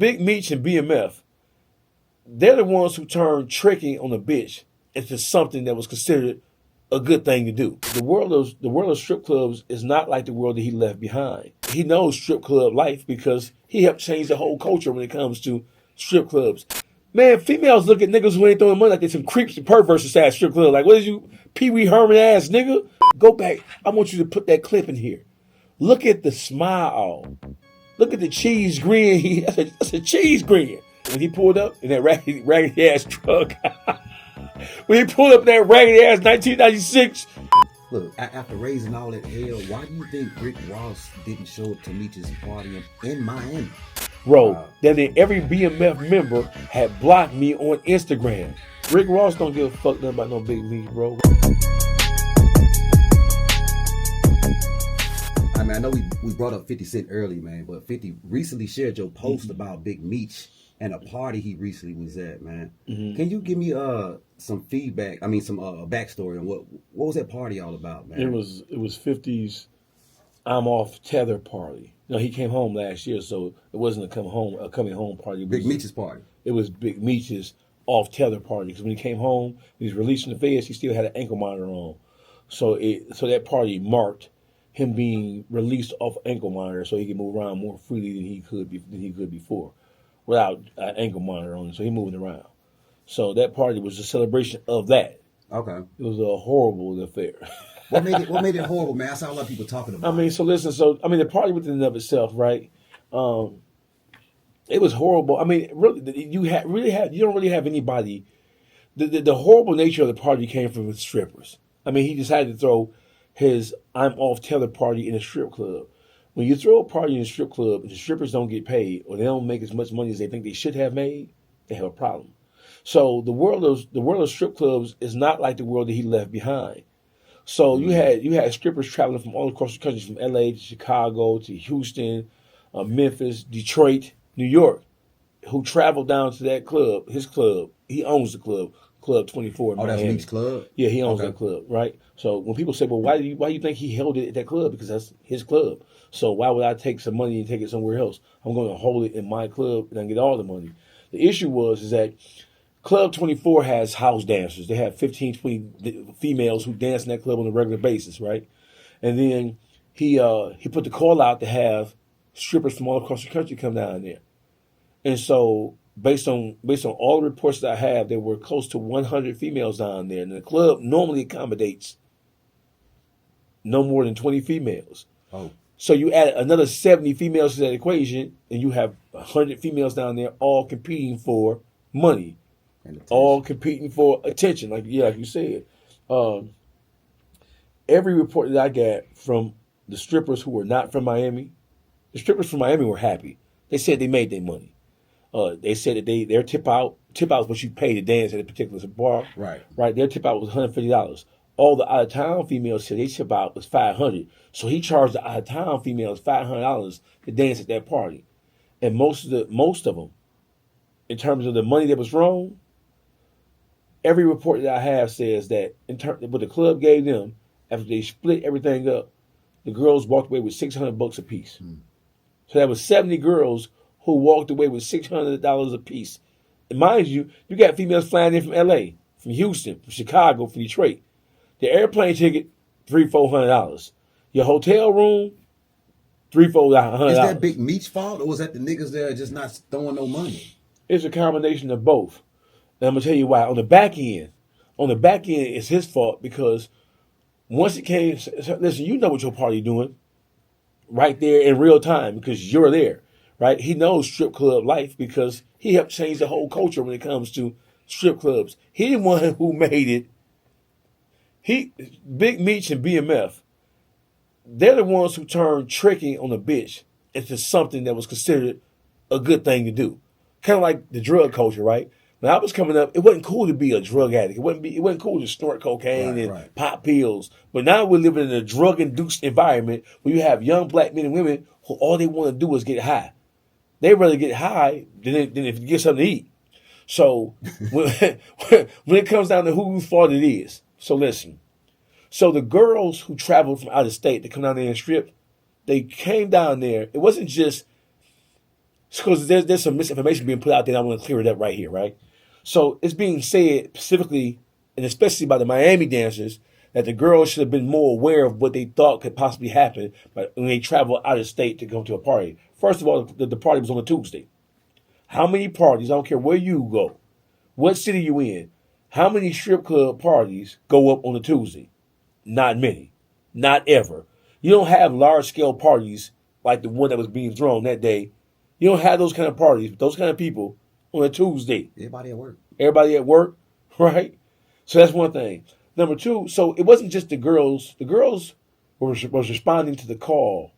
Big Meech and BMF, they're the ones who turned tricking on a bitch into something that was considered a good thing to do. The world of strip clubs is not like the world that he left behind. He knows strip club life because he helped change the whole culture when it comes to strip clubs. Man, females look at niggas who ain't throwing money like they some creeps and perverts inside strip club. Like, what is you, Pee Wee Herman ass nigga? Go back. I want you to put that clip in here. Look at the smile. Look at the cheese grin. That's a cheese grin. When he pulled up in that raggedy ass truck. When he pulled up in that raggedy ass 1996. Look, after raising all that hell, why do you think Rick Ross didn't show up to Meech's party in Miami? Bro, then every BMF member had blocked me on Instagram. Rick Ross don't give a fuck nothing about no Big Meech, bro. I mean, I know we brought up 50 Cent early, man, but 50 recently shared your post about Big Meech and a party he recently was at, man. Can you give me some feedback? I mean, some backstory on what was that party all about, man? It was 50's I'm off tether party. You know, he came home last year, so it wasn't a coming home party. Big Meech's party. It was Big Meech's off tether party because when he came home, he was released from the feds. He still had an ankle monitor on, so that party marked him being released off ankle monitor, so he could move around more freely than he could before, without an ankle monitor on. So he moving around. So that party was a celebration of that. Okay. It was a horrible affair. What made it horrible, man? I saw a lot of people talking about. I mean, so listen. So I mean, the party within and of itself, right? It was horrible. I mean, really, you don't really have anybody. The horrible nature of the party came from the strippers. I mean, he decided to throw his I'm off tether party in a strip club. When you throw a party in a strip club and the strippers don't get paid or they don't make as much money as they think they should have made, they have a problem. So the world of strip clubs is not like the world that he left behind. So you had strippers traveling from all across the country, from LA to Chicago to Houston, Memphis, Detroit, New York, who traveled down to that club, his club. He owns the club, Club 24 in Miami. That's Meech's club? Yeah, he owns that club, right? So when people say, well, why do you think he held it at that club? Because that's his club. So why would I take some money and take it somewhere else? I'm going to hold it in my club and I get all the money. The issue is that Club 24 has house dancers. They have 15, 20 females who dance in that club on a regular basis, right? And then he put the call out to have strippers from all across the country come down there. And so based on all the reports that I have, there were close to 100 females down there. And the club normally accommodates no more than 20 females. Oh. So you add another 70 females to that equation, and you have 100 females down there all competing for money. All competing for attention, like you said. Every report that I got from the strippers who were not from Miami, the strippers from Miami were happy. They said they made their money. They said that their tip out is what you pay to dance at a particular bar. Right. Their tip out was $150. All the out of town females said their tip out was $500. So he charged the out of town females $500 to dance at that party, and most of them, in terms of the money that was wrong. Every report that I have says that what the club gave them after they split everything up, the girls walked away with $600 a piece. So that was 70 girls who walked away with $600 a piece. And mind you, you got females flying in from LA, from Houston, from Chicago, from Detroit. The airplane ticket, $300-$400. Your hotel room, $300-$400. Is that Big Meech's fault, or was that the niggas there just not throwing no money? It's a combination of both. And I'm going to tell you why. On the back end, it's his fault because once it came, listen, you know what your party doing right there in real time because you're there, right? He knows strip club life because he helped change the whole culture when it comes to strip clubs. He the one who made it. Big Meech and BMF, they're the ones who turned tricking on a bitch into something that was considered a good thing to do. Kind of like the drug culture, right? When I was coming up, it wasn't cool to be a drug addict. It wasn't cool to snort cocaine and pop pills. But now we're living in a drug-induced environment where you have young black men and women who all they want to do is get high. They rather get high than if you get something to eat. So when it comes down to whose fault it is, so listen. So the girls who traveled from out of state to come down there and strip, they came down there. It wasn't just because there's some misinformation being put out there, and I want to clear it up right here, right? So it's being said specifically, and especially by the Miami dancers, that the girls should have been more aware of what they thought could possibly happen when they travel out of state to go to a party. First of all, the party was on a Tuesday. How many parties, I don't care where you go, what city you in, how many strip club parties go up on a Tuesday? Not many. Not ever. You don't have large scale parties like the one that was being thrown that day. You don't have those kind of parties with those kind of people on a Tuesday. Everybody at work. Everybody at work, right? So that's one thing. Number two, so it wasn't just the girls. The girls was responding to the call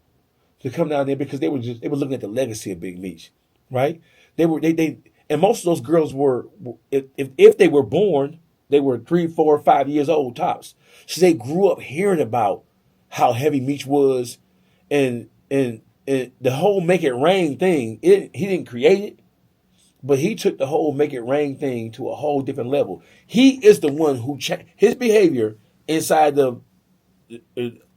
to come down there because they were looking at the legacy of Big Meech, right? They and most of those girls were, if they were born, they were 3, 4, 5 years old tops. So they grew up hearing about how heavy Meech was, and the whole Make It Rain thing. He didn't create it, but he took the whole Make It Rain thing to a whole different level. He is the one who changed his behavior inside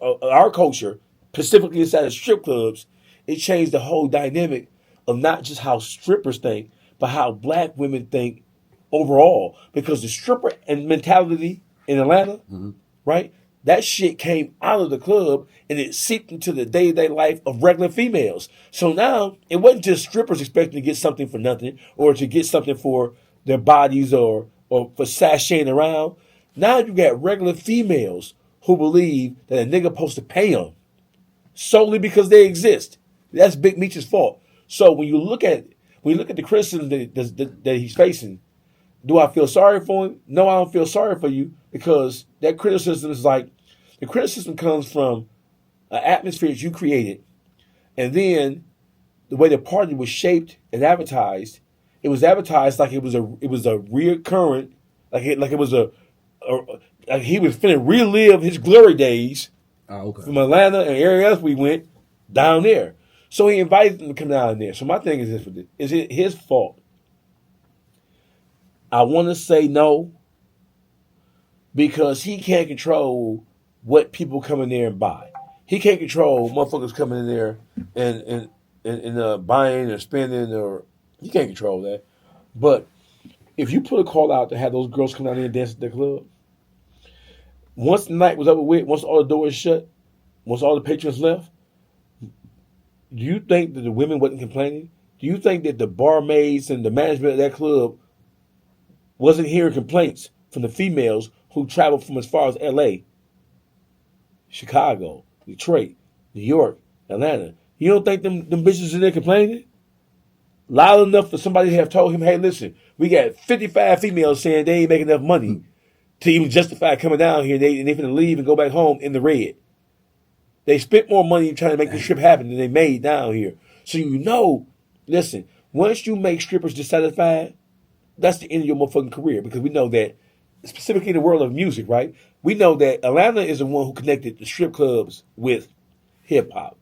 our culture, specifically inside of strip clubs. It changed the whole dynamic of not just how strippers think, but how black women think overall. Because the stripper and mentality in Atlanta, right? That shit came out of the club and it seeped into the day-to-day life of regular females. So now it wasn't just strippers expecting to get something for nothing or to get something for their bodies or for sashaying around. Now you got regular females who believe that a nigga supposed to pay them solely because they exist. That's Big Meech's fault. So when you look at the criticism that he's facing, do I feel sorry for him? No, I don't feel sorry for you, because that criticism is like, the criticism comes from an atmosphere that you created, and then the way the party was shaped and advertised. It was advertised like it was a reoccurrent, like he was finna relive his glory days from Atlanta and area else we went down there. So he invited them to come down there. So my thing is this: is it his fault? I want to say no, because he can't control what people come in there and buy. He can't control motherfuckers coming in there and buying or spending, or he can't control that. But if you put a call out to have those girls come down there and dance at the club, once the night was over with, once all the doors shut, once all the patrons left, do you think that the women wasn't complaining? Do you think that the barmaids and the management of that club wasn't hearing complaints from the females who traveled from as far as L.A., Chicago, Detroit, New York, Atlanta? You don't think them bitches in there complaining? Loud enough for somebody to have told him, hey, listen, we got 55 females saying they ain't making enough money to even justify coming down here. They finna leave and go back home in the red. They spent more money trying to make this trip happen than they made down here. So listen, once you make strippers dissatisfied, that's the end of your motherfucking career, because we know that, specifically in the world of music, right? We know that Atlanta is the one who connected the strip clubs with hip hop.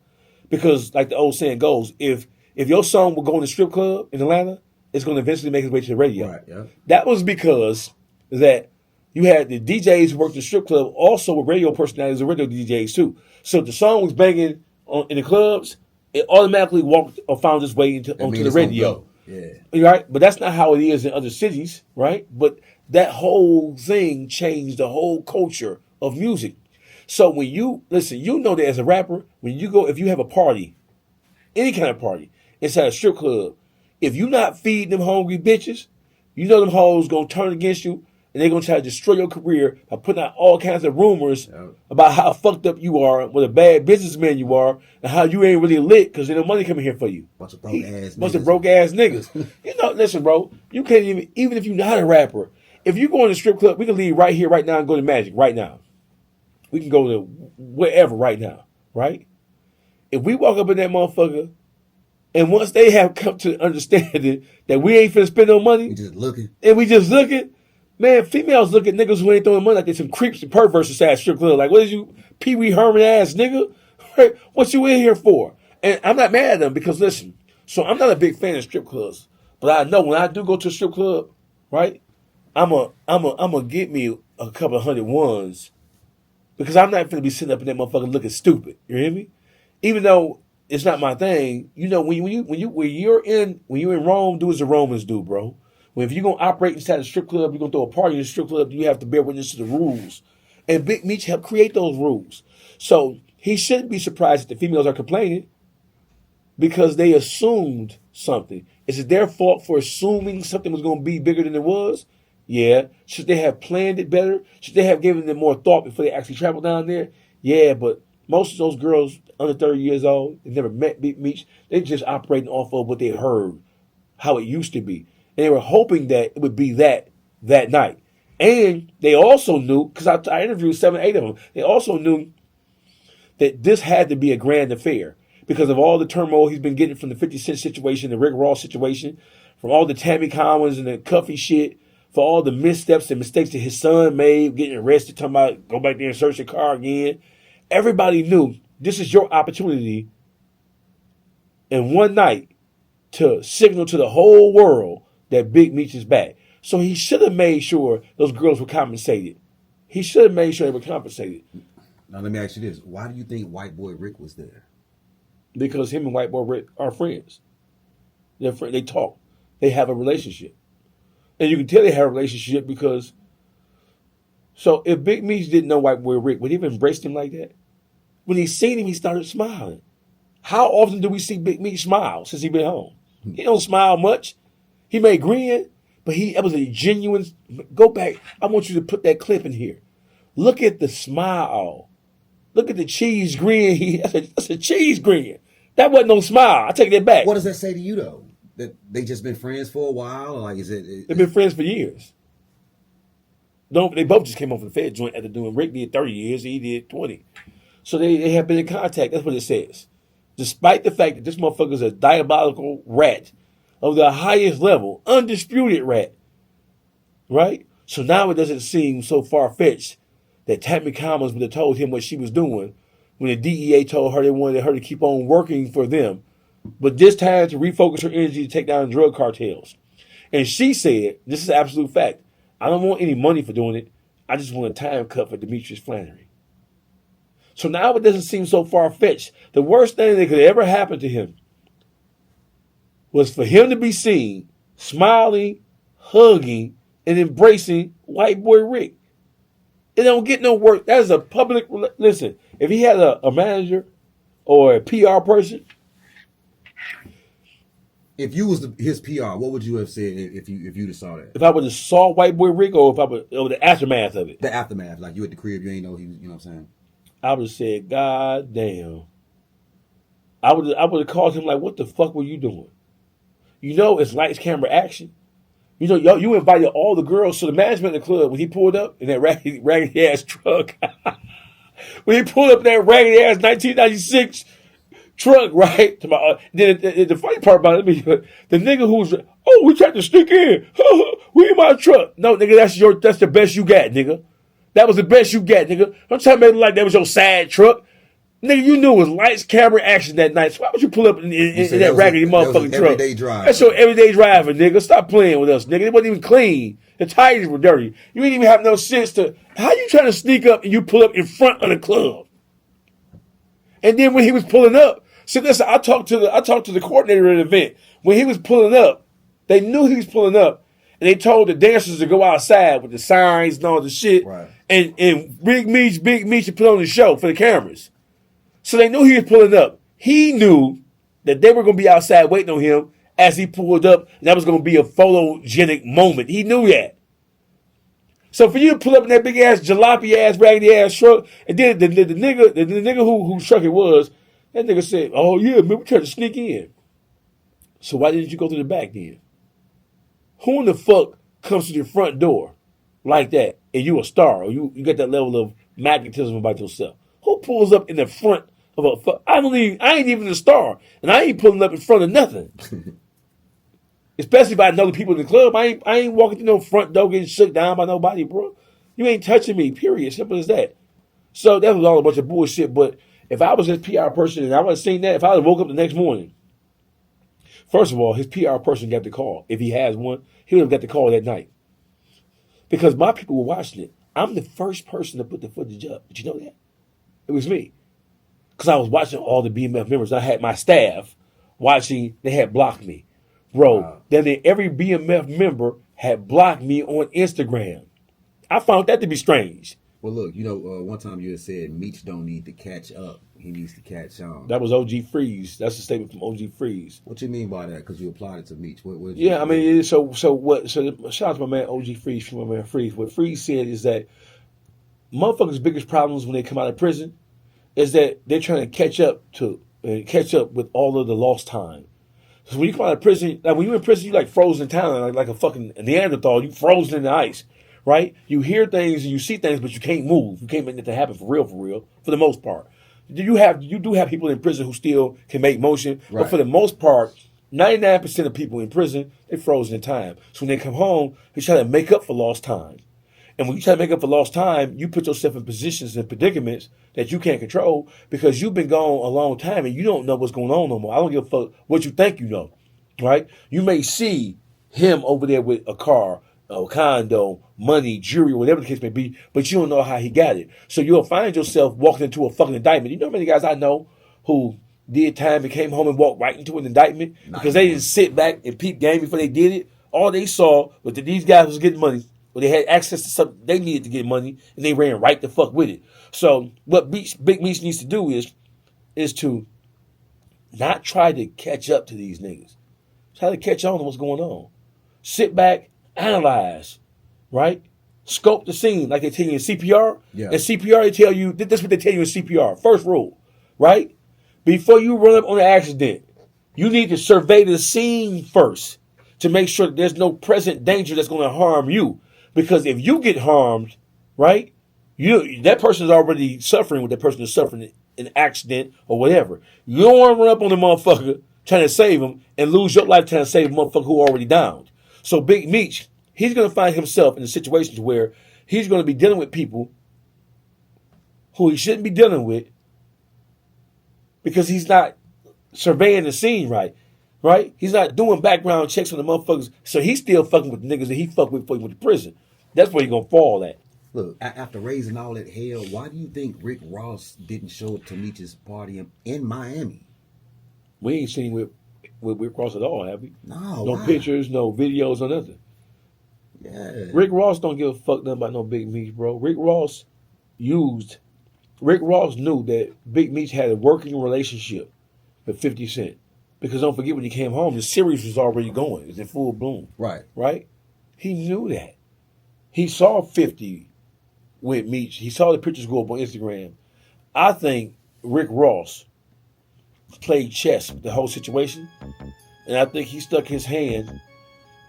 Because like the old saying goes, if your song will go in the strip club in Atlanta, it's going to eventually make its way to the radio. Right, yeah. That was because that you had the DJs who worked the strip club also with radio personalities and radio DJs too. So if the song was banging in the clubs, it automatically walked or found its way onto the radio. Yeah. Right? But that's not how it is in other cities, right? But that whole thing changed the whole culture of music. So when you listen, you know that as a rapper, when you go, if you have a party, any kind of party, inside a strip club, if you not feeding them hungry bitches, you know them hoes gonna turn against you, and they're gonna try to destroy your career by putting out all kinds of rumors about how fucked up you are, what a bad businessman you are, and how you ain't really lit because there's no money coming here for you. Bunch of broke ass niggas. Listen, bro, you can't even if you're not a rapper, if you go in the strip club, we can leave right here, right now, and go to Magic right now. We can go to wherever right now, right? If we walk up in that motherfucker, and once they have come to understanding that we ain't finna spend no money, we just looking, man, females look at niggas who ain't throwing money like they some creeps and perverts inside strip club. Like, what is you, Pee Wee Herman ass nigga? What you in here for? And I'm not mad at them, because listen, so I'm not a big fan of strip clubs, but I know when I do go to a strip club, right, I'm a get me a couple of 100 ones, because I'm not finna be sitting up in that motherfucker looking stupid. You hear me? Even though it's not my thing. You know, when you're in Rome, do as the Romans do, bro. If you're gonna operate inside a strip club, you're gonna throw a party in a strip club, you have to bear witness to the rules. And Big Meech helped create those rules. So he shouldn't be surprised that the females are complaining because they assumed something. Is it their fault for assuming something was gonna be bigger than it was? Yeah. Should they have planned it better? Should they have given them more thought before they actually traveled down there? Yeah, but most of those girls under 30 years old, they never met Big Meech. They just operating off of what they heard, how it used to be. And they were hoping that it would be that night. And they also knew, because I interviewed 7, 8 of them, they also knew that this had to be a grand affair because of all the turmoil he's been getting from the 50 Cent situation, the Rick Ross situation, from all the Tammy Collins and the Cuffy shit, for all the missteps and mistakes that his son made, getting arrested, talking about go back there and search the car again. Everybody knew this is your opportunity in one night to signal to the whole world that Big Meech is back. So he should have made sure those girls were compensated. He should have made sure they were compensated. Now let me ask you this: why do you think White Boy Rick was there? Because him and White Boy Rick are friends. They talk. They have a relationship. And you can tell they have a relationship because, so if Big Meech didn't know White Boy Rick, would he have embraced him like that? When he seen him, he started smiling. How often do we see Big Meech smile since he been home? He don't smile much. He may grin, but that was a genuine, go back. I want you to put that clip in here. Look at the smile. Look at the cheese grin. That's a cheese grin. That wasn't no smile. I take that back. What does that say to you though? That they just been friends for a while? Or like, They've been friends for years. They both just came off the Fed joint after doing. Rick did 30 years, he did 20. So they have been in contact. That's what it says. Despite the fact that this motherfucker's a diabolical rat of the highest level, undisputed rat. Right? So now it doesn't seem so far-fetched that Tammy Collins would have told him what she was doing when the DEA told her they wanted her to keep on working for them, but this time to refocus her energy to take down drug cartels. And she said, this is an absolute fact, I don't want any money for doing it. I just want a time cut for Demetrius Flannery. So now it doesn't seem so far-fetched. The worst thing that could ever happen to him was for him to be seen smiling, hugging, and embracing White Boy Rick. It don't get no work. That is a public, listen, if he had a manager or a PR person. If you was his PR, what would you have said if you'd have saw that? If I would have saw White Boy Rick or the aftermath of it. The aftermath, like you at the crib, you ain't know he was, you know what I'm saying? I would have said, God damn. I would have called him like, what the fuck were you doing? You know it's lights, camera, action. You know, you invited all the girls to the management of the club when he pulled up in that raggedy ass truck. When he pulled up in that raggedy ass 1996 truck, right? Then the funny part about it, the nigga who's, we tried to sneak in. We in my truck. No, nigga, that's the best you got, nigga. That was the best you got, nigga. Don't try to make it like that was your sad truck. Nigga, you knew it was lights, camera, action that night. So why would you pull up in that raggedy motherfucking truck? Everyday drive. That's your everyday driver, nigga. Stop playing with us, nigga. It wasn't even clean. The tires were dirty. You didn't even have no sense to. How you trying to sneak up and you pull up in front of the club? And then when he was pulling up, see, listen, I talked to the coordinator of the event. When he was pulling up, they knew he was pulling up, and they told the dancers to go outside with the signs and all the shit. Right. And Big Meech to put on the show for the cameras. So they knew he was pulling up. He knew that they were going to be outside waiting on him as he pulled up, and that was going to be a photogenic moment. He knew that. So for you to pull up in that big ass jalopy ass raggedy ass truck, and then the nigga whose truck it was, that nigga said, "Oh yeah, man, we tried to sneak in." So why didn't you go to the back then? Who in the fuck comes to the front door like that, and you a star, or you got that level of magnetism about yourself? Who pulls up in the front of a? I ain't even a star, and I ain't pulling up in front of nothing. Especially by other people in the club. I ain't walking through no front door getting shook down by nobody, bro. You ain't touching me, period. Simple as that. So that was all a bunch of bullshit. But if I was his PR person and I would have seen that, if I would have woke up the next morning, first of all, his PR person got the call. If he has one, he would have got the call that night. Because my people were watching it. I'm the first person to put the footage up. Did you know that? It was me. because I was watching all the BMF members. I had my staff watching. They had blocked me, bro. Wow. Then every BMF member had blocked me on Instagram. I found that to be strange. Well, look, one time you had said Meech don't need to catch up. He needs to catch on. That was OG Freeze. That's a statement from OG Freeze. What you mean by that? Because you applied it to Meech. Yeah, I mean, so shout out to my man OG Freeze, from my man Freeze. What Freeze said is that motherfuckers' biggest problems when they come out of prison is that they're trying to catch up with all of the lost time. So when you come out of prison, like when you're in prison, you like frozen in time, like a fucking Neanderthal. You frozen in the ice, right? You hear things and you see things, but you can't move. You can't make it to happen for real, for the most part. You do have people in prison who still can make motion, right. But for the most part, 99% of people in prison, they're frozen in time. So when they come home, they try to make up for lost time. And when you try to make up for lost time, you put yourself in positions and predicaments that you can't control because you've been gone a long time and you don't know what's going on no more. I don't give a fuck what you think you know, right? You may see him over there with a car, a condo, money, jewelry, whatever the case may be, but you don't know how he got it. So you'll find yourself walking into a fucking indictment. You know how many guys I know who did time and came home and walked right into an indictment because they didn't sit back and peep game before they did it? All they saw was that these guys was getting money, or they had access to something they needed to get money, and they ran right the fuck with it. So what Big Meech needs to do is to not try to catch up to these niggas. Try to catch on to what's going on. Sit back, analyze, right? Scope the scene like they tell you in CPR. Yeah. In CPR, they tell you, this is what they tell you in CPR. First rule, right? Before you run up on an accident, you need to survey the scene first to make sure that there's no present danger that's going to harm you. Because if you get harmed, right, that person is already suffering what that person is suffering, an accident or whatever. You don't want to run up on the motherfucker trying to save him and lose your life trying to save a motherfucker who already downed. So Big Meech, he's going to find himself in a situation where he's going to be dealing with people who he shouldn't be dealing with because he's not surveying the scene right? He's not doing background checks on the motherfuckers. So he's still fucking with the niggas that he fucked with before he went to prison. That's where he's going to fall at. Look, after raising all that hell, why do you think Rick Ross didn't show up to Meech's party in Miami? We ain't seen with Rick Ross at all, have we? No. No why? pictures, no videos, or nothing. Yeah. Rick Ross don't give a fuck nothing about no Big Meech, bro. Rick Ross knew that Big Meech had a working relationship with 50 Cent. Because don't forget, when he came home, the series was already going. It was in full bloom. Right? He knew that. He saw 50 with Meech. He saw the pictures go up on Instagram. I think Rick Ross played chess with the whole situation. And I think he stuck his hand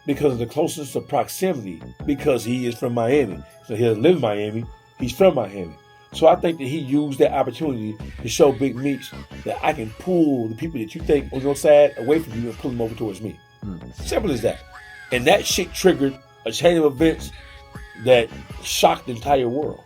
because of the closeness of proximity, because he is from Miami. So he doesn't live in Miami. He's from Miami. So I think that he used that opportunity to show Big Meech that I can pull the people that you think on your side away from you and pull them over towards me. Simple as that. And that shit triggered a chain of events that shocked the entire world.